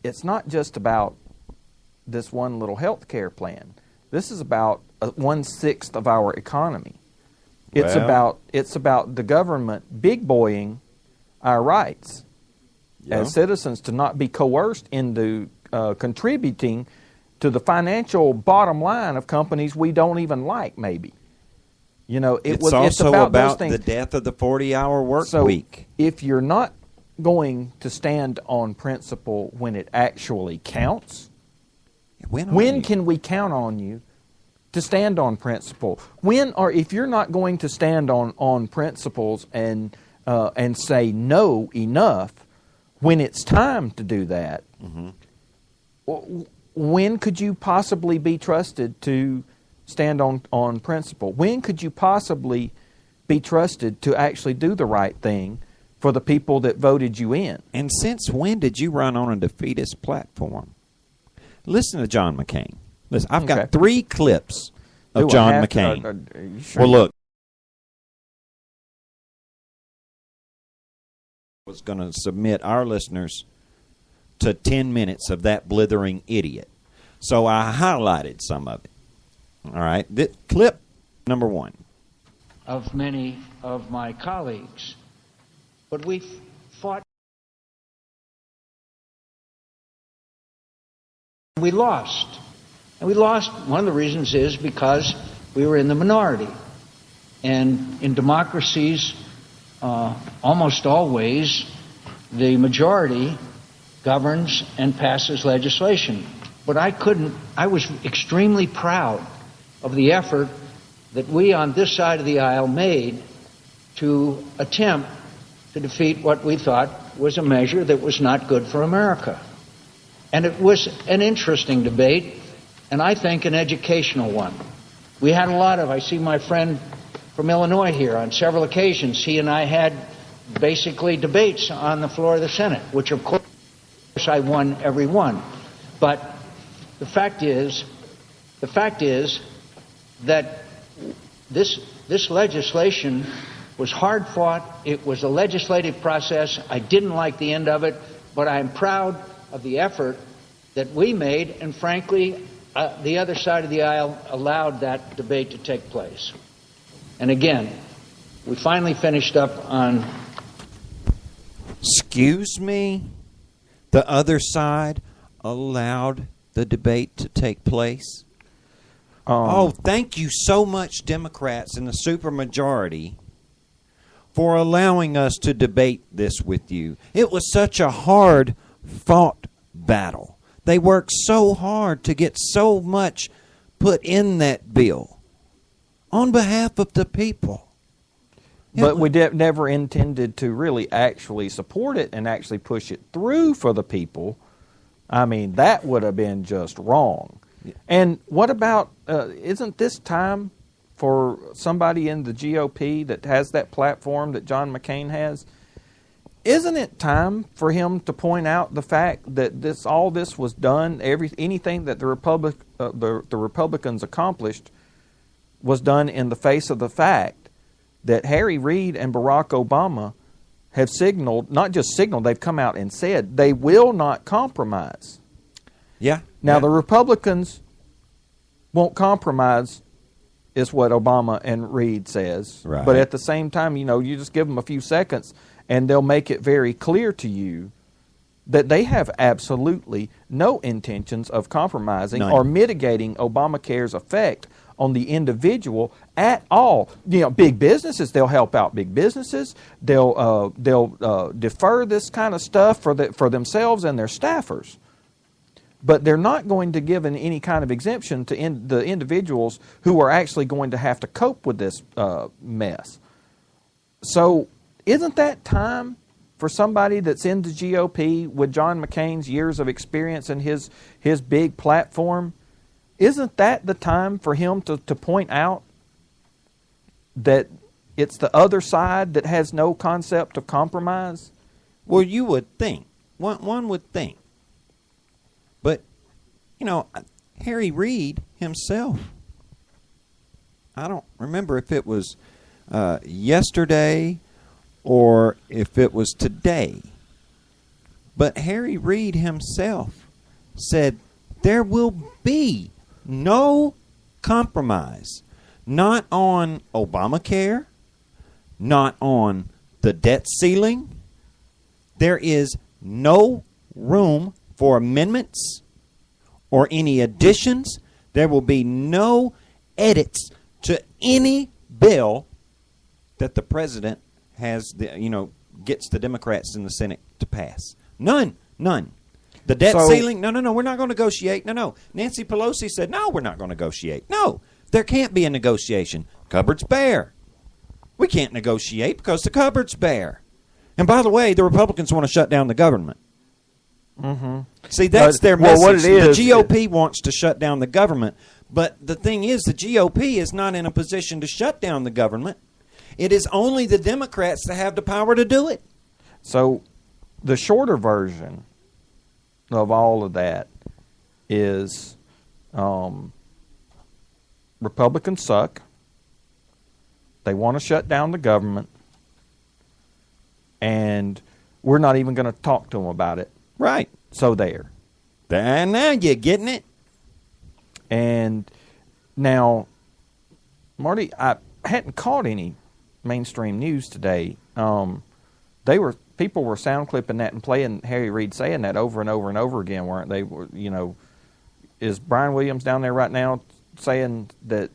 it's not just about this one little health care plan. This is about 1/6 of our economy. It's about the government big boying our rights as citizens to not be coerced into contributing to the financial bottom line of companies we don't even like, maybe. You know, it's also about the death of the 40-hour work week. If you're not going to stand on principle when it actually counts, when can we count on you to stand on principle? If you're not going to stand on principles and say no enough when it's time to do that, when could you possibly be trusted to stand on principle? When could you possibly be trusted to actually do the right thing for the people that voted you in? And since when did you run on a defeatist platform? Listen to John McCain. Listen, I've got 3 clips of John McCain. Sure? Well, look. I was going to submit our listeners to 10 minutes of that blithering idiot. So I highlighted some of it. All right. Clip number 1. Of many of my colleagues. But we fought. We lost. And we lost. One of the reasons is because we were in the minority. And in democracies, almost always, the majority governs and passes legislation. But I was extremely proud of the effort that we on this side of the aisle made to attempt to defeat what we thought was a measure that was not good for America. And it was an interesting debate, and I think an educational one. We had I see my friend from Illinois here on several occasions. He and I had basically debates on the floor of the Senate, which of course I won every one. But the fact is that this legislation was hard fought. It was a legislative process. I didn't like the end of it, but I'm proud of the effort that we made, and frankly, the other side of the aisle allowed that debate to take place. And again, we finally finished up on... Excuse me? The other side allowed the debate to take place? Thank you so much, Democrats in the supermajority, for allowing us to debate this with you. It was such a hard-fought battle. They worked so hard to get so much put in that bill on behalf of the people. But we never intended to really actually support it and actually push it through for the people. I mean, that would have been just wrong. And what about, isn't this time for somebody in the GOP that has that platform that John McCain has? Isn't it time for him to point out the fact that all this was done, anything that the Republicans accomplished was done in the face of the fact that Harry Reid and Barack Obama have not just signaled, they've come out and said they will not compromise. Yeah. Now, the Republicans won't compromise, is what Obama and Reid says. Right. But at the same time, you just give them a few seconds and they'll make it very clear to you that they have absolutely no intentions of compromising or mitigating Obamacare's effect on the individual at all. Big businesses, they'll help out big businesses. They'll defer this kind of stuff for themselves and their staffers. But they're not going to give any kind of exemption to the individuals who are actually going to have to cope with this mess. So isn't that time for somebody that's in the GOP with John McCain's years of experience and his big platform? Isn't that the time for him to point out that it's the other side that has no concept of compromise? Well, you would think. One would think. But, Harry Reid himself, I don't remember if it was yesterday or if it was today, But Harry Reid himself said there will be no compromise, not on Obamacare, not on the debt ceiling. There is no room for amendments or any additions. There will be no edits to any bill that the president has, gets the Democrats in the Senate to pass. None. The debt ceiling, no, we're not going to negotiate. No. Nancy Pelosi said, no, we're not going to negotiate. No, there can't be a negotiation. Cupboard's bare. We can't negotiate because the cupboard's bare. And by the way, the Republicans want to shut down the government. Mm-hmm. See, that's their message. What it is, the GOP wants to shut down the government. But the thing is, the GOP is not in a position to shut down the government. It is only the Democrats that have the power to do it. So the shorter version of all of that is Republicans suck. They want to shut down the government. And we're not even going to talk to them about it. Right. So there. And now you're getting it. And now, Marty, I hadn't caught any mainstream news today. People were sound clipping that and playing Harry Reid saying that over and over and over again, weren't they? Is Brian Williams down there right now saying that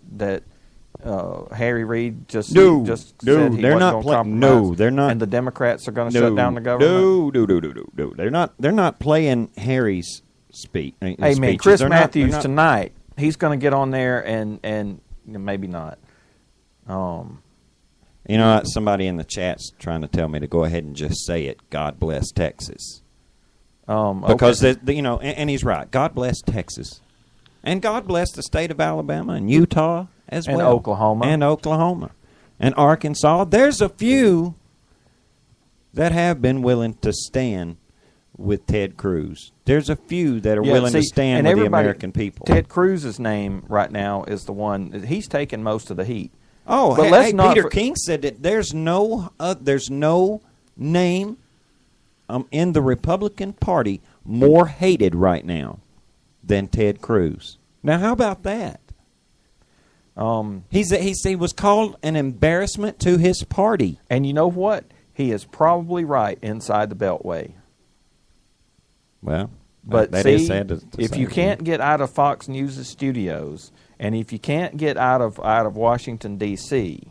Harry Reid just said he wasn't going to compromise? No, they're not. And the Democrats are going to shut down the government? No. They're not playing Harry's speech. Hey, man, Chris Matthews tonight, he's going to get on there and maybe not. Somebody in the chat's trying to tell me to go ahead and just say it. God bless Texas. Because and he's right. God bless Texas, and God bless the state of Alabama and Utah as well, and Oklahoma, and Arkansas. There's a few that have been willing to stand with Ted Cruz. There's a few that are willing to stand with the American people. Ted Cruz's name right now is the one. He's taking most of the heat. Oh, but Peter King said that there's no name in the Republican Party more hated right now than Ted Cruz. Now, how about that? He was called an embarrassment to his party. And you know what? He is probably right inside the Beltway. Well, but that see, is sad to if say, you can't get out of Fox News' studios, and if you can't get out of Washington, D.C.,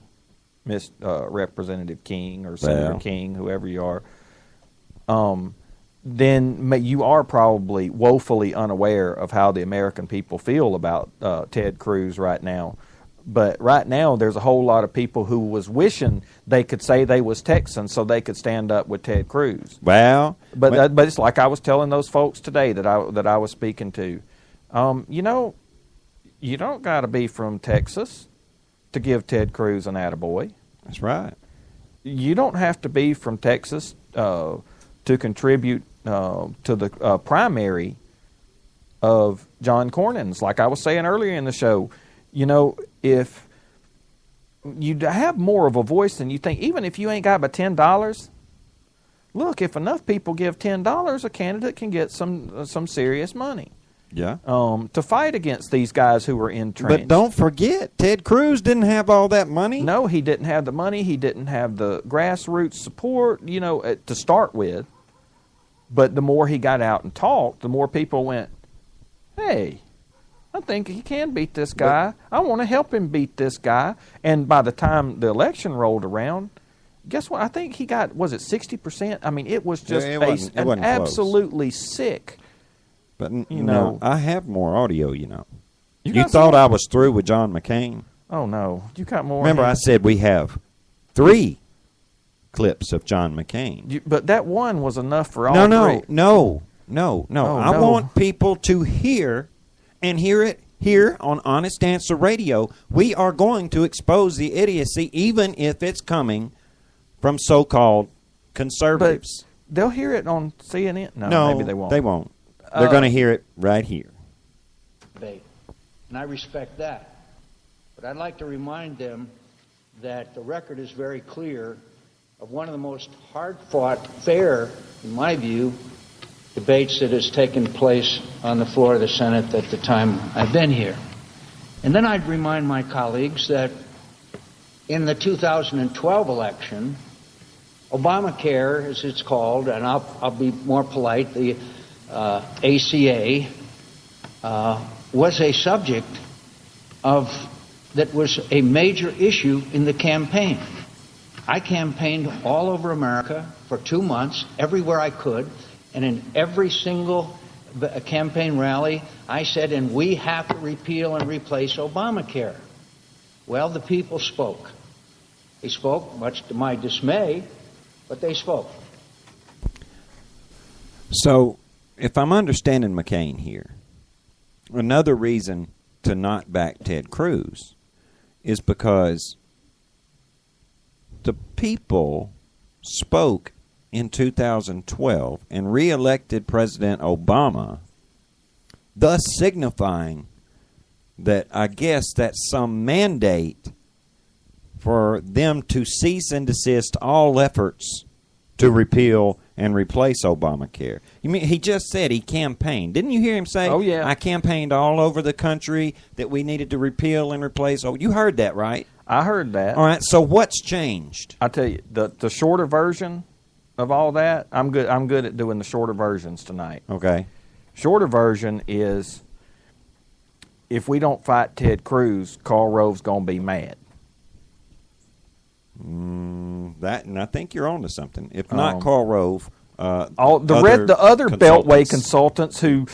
Representative King or Senator King, whoever you are, then you are probably woefully unaware of how the American people feel about Ted Cruz right now. But right now, there's a whole lot of people who was wishing they could say they was Texans so they could stand up with Ted Cruz. Well, but it's like I was telling those folks today that I was speaking to. You don't got to be from Texas to give Ted Cruz an attaboy. That's right. You don't have to be from Texas to contribute to the primary of John Cornyn's. Like I was saying earlier in the show, if you have more of a voice than you think, even if you ain't got but $10, look, if enough people give $10, a candidate can get some serious money. Yeah. To fight against these guys who were entrenched. But don't forget, Ted Cruz didn't have all that money. No, he didn't have the money. He didn't have the grassroots support, to start with. But the more he got out and talked, the more people went, hey, I think he can beat this guy. I want to help him beat this guy. And by the time the election rolled around, guess what? I think he got, was it 60%? I mean, it was just it wasn't absolutely sick. But, I have more audio, You some? thought I was through with John McCain? Oh, no. You got more. Remember, I said we have 3 clips of John McCain. But that one was enough for all three. No. Oh, I want people to hear it here on Honest Answer Radio. We are going to expose the idiocy, even if it's coming from so-called conservatives. But they'll hear it on CNN. No, maybe they won't. They won't. They're going to hear it right here. And I respect that. But I'd like to remind them that the record is very clear of one of the most hard-fought, fair, in my view, debates that has taken place on the floor of the Senate at the time I've been here. And then I'd remind my colleagues that in the 2012 election, Obamacare, as it's called, and I'll be more polite, the ACA, was a subject that was a major issue in the campaign. I campaigned all over America for 2 months, everywhere I could, and in every single campaign rally, I said, and we have to repeal and replace Obamacare. Well, the people spoke. They spoke, much to my dismay, but they spoke. So, if I'm understanding McCain here, another reason to not back Ted Cruz is because the people spoke in 2012 and re-elected President Obama, thus signifying that I guess that's some mandate for them to cease and desist all efforts to repeal and replace Obamacare. You mean he just said he campaigned? Didn't you hear him say? Oh yeah, I campaigned all over the country that we needed to repeal and replace. Oh, you heard that, right? I heard that. All right. So what's changed? I tell you, the shorter version of all that. I'm good at doing the shorter versions tonight. Okay. Shorter version is, if we don't fight Ted Cruz, Karl Rove's gonna be mad. That, and I think you're on to something. If not Karl Rove, the other Beltway consultants who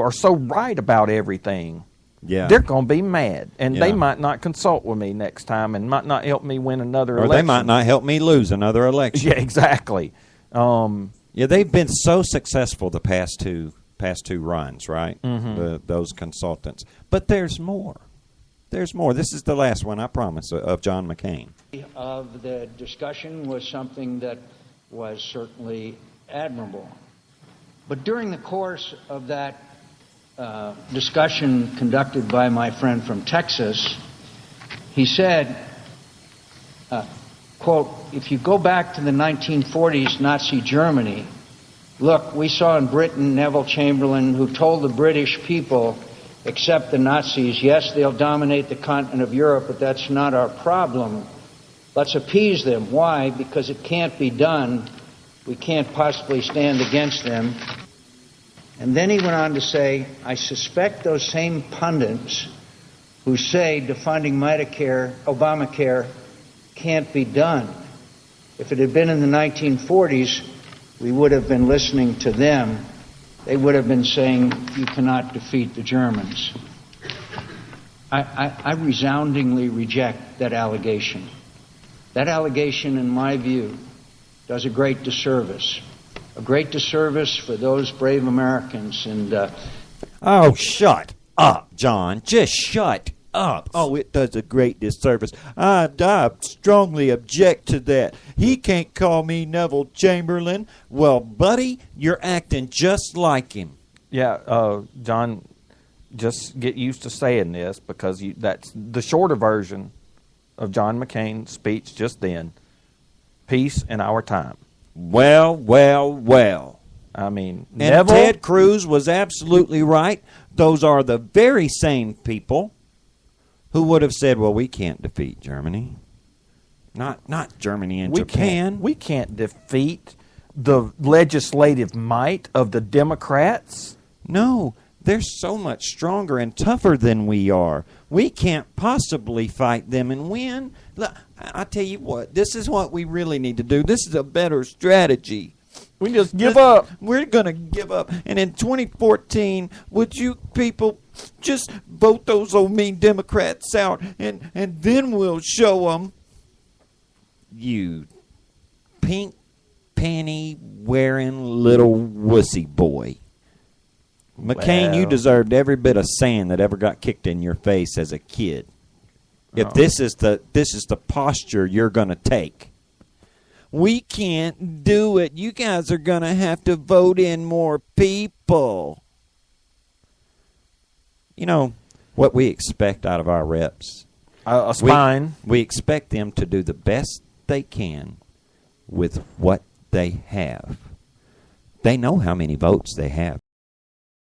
are so right about everything, they're going to be mad, and they might not consult with me next time, and might not help me win another election. Or they might not help me lose another election. Yeah, exactly. They've been so successful the past two runs, right? Mm-hmm. Those consultants, but there's more. There's more. This is the last one, I promise, of John McCain. Of the discussion was something that was certainly admirable. But during the course of that discussion conducted by my friend from Texas, he said, quote, if you go back to the 1940s Nazi Germany, look, we saw in Britain Neville Chamberlain, who told the British people, except the Nazis, yes, they'll dominate the continent of Europe, but that's not our problem. Let's appease them. Why? Because it can't be done. We can't possibly stand against them. And then he went on to say, I suspect those same pundits who say defunding Obamacare can't be done. If it had been in the 1940s, we would have been listening to them. They would have been saying, you cannot defeat the Germans. I resoundingly reject that allegation. That allegation, in my view, does a great disservice for those brave Americans. And oh, shut up, John. Just shut up. Oh, it does a great disservice. I strongly object to that. He can't call me Neville Chamberlain. Well, buddy, you're acting just like him. Yeah, John, just get used to saying this, because that's the shorter version of John McCain's speech just then. Peace in our time. Well. I mean, and Neville, Ted Cruz was absolutely right. Those are the very same people who would have said, well, we can't defeat Germany. Not Germany and Japan. We can't defeat the legislative might of the Democrats. No, they're so much stronger and tougher than we are. We can't possibly fight them and win. Look, I tell you what, this is what we really need to do. This is a better strategy. We just give up. We're going to give up. And in 2014, would you people just vote those old mean Democrats out, and then we'll show them. You pink panty-wearing little wussy boy. McCain, you deserved every bit of sand that ever got kicked in your face as a kid. If this is the posture you're going to take. We can't do it. You guys are going to have to vote in more people. You know what we expect out of our reps? A spine. We expect them to do the best they can with what they have. They know how many votes they have.